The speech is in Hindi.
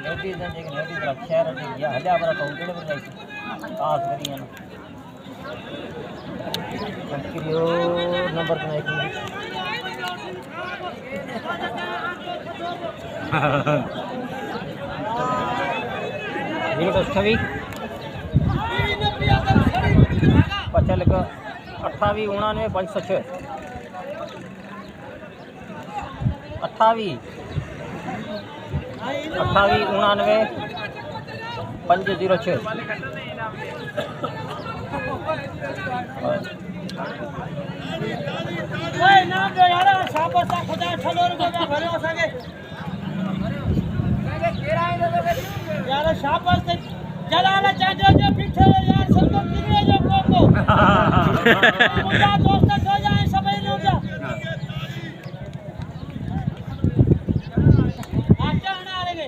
लेडीज ने जे लेडीज रख शहर जे या हल्या बरा तो केड़े पर जाई खास करियन कंक्रियो नंबर तो नहीं वीडियो 28 पचा लिख 28 99 506 28 99 506 नाम जो यार शाबाश खुदा ठलो रुपया भरे हो सके यार शाबाश से जलाला चाचा जो पीछे यार सब तो किने जो को मुझा दोस्त हो जाए सब लोग जा आजा ना आलेगे